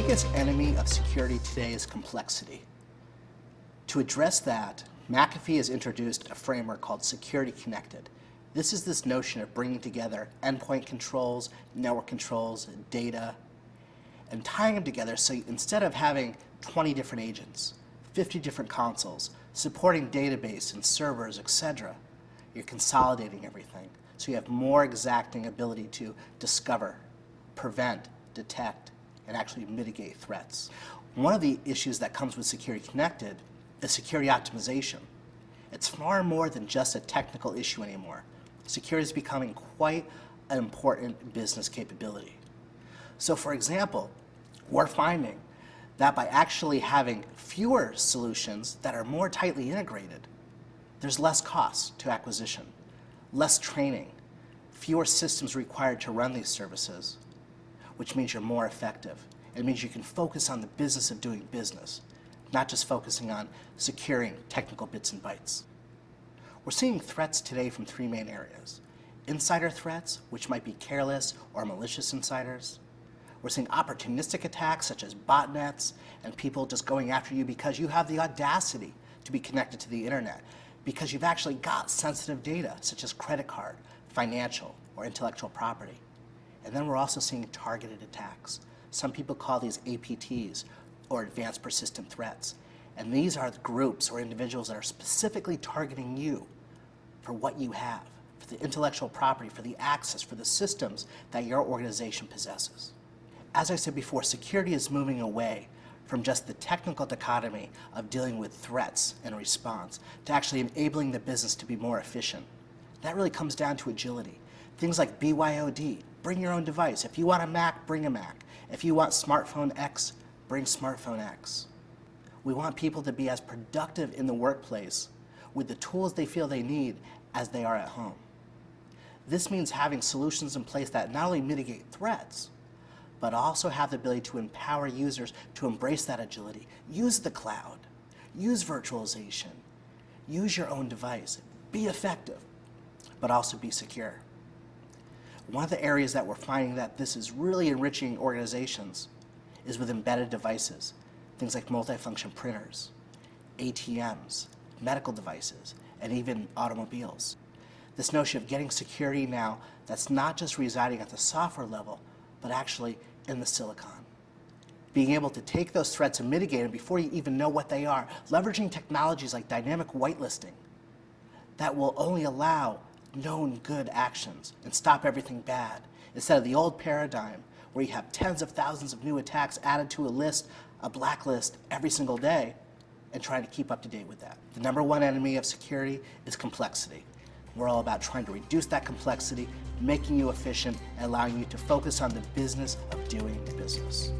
biggest enemy of security today is complexity. To address that, McAfee has introduced a framework called Security Connected. This is this notion of bringing together endpoint controls, network controls, data, and tying them together so instead of having 20 different agents, 50 different consoles, supporting database and servers, etc., you're consolidating everything. So you have more exacting ability to discover, prevent, detect, and actually mitigate threats. One of the issues that comes with Security Connected is security optimization. It's far more than just a technical issue anymore. Security is becoming quite an important business capability. So for example, we're finding that by actually having fewer solutions that are more tightly integrated, there's less cost to acquisition, less training, fewer systems required to run these services, which means you're more effective. It means you can focus on the business of doing business, not just focusing on securing technical bits and bytes. We're seeing threats today from three main areas. Insider threats, which might be careless or malicious insiders. We're seeing opportunistic attacks such as botnets and people just going after you because you have the audacity to be connected to the internet, because you've actually got sensitive data such as credit card, financial, or intellectual property. And then we're also seeing targeted attacks. Some people call these APTs, or advanced persistent threats. And these are the groups or individuals that are specifically targeting you for what you have, for the intellectual property, for the access, for the systems that your organization possesses. As I said before, security is moving away from just the technical dichotomy of dealing with threats and response to actually enabling the business to be more efficient. That really comes down to agility. Things like BYOD, bring your own device. If you want a Mac, bring a Mac. If you want smartphone X, bring smartphone X. We want people to be as productive in the workplace with the tools they feel they need as they are at home. This means having solutions in place that not only mitigate threats, but also have the ability to empower users to embrace that agility. Use the cloud, use virtualization, use your own device, be effective, but also be secure. One of the areas that we're finding that this is really enriching organizations is with embedded devices, things like multifunction printers, ATMs, medical devices, and even automobiles. This notion of getting security now that's not just residing at the software level, but actually in the silicon. Being able to take those threats and mitigate them before you even know what they are, leveraging technologies like dynamic whitelisting that will only allow known good actions and stop everything bad, instead of the old paradigm where you have tens of thousands of new attacks added to a list, a blacklist every single day, and trying to keep up to date with that. The number one enemy of security is complexity. We're all about trying to reduce that complexity, making you efficient, and allowing you to focus on the business of doing business.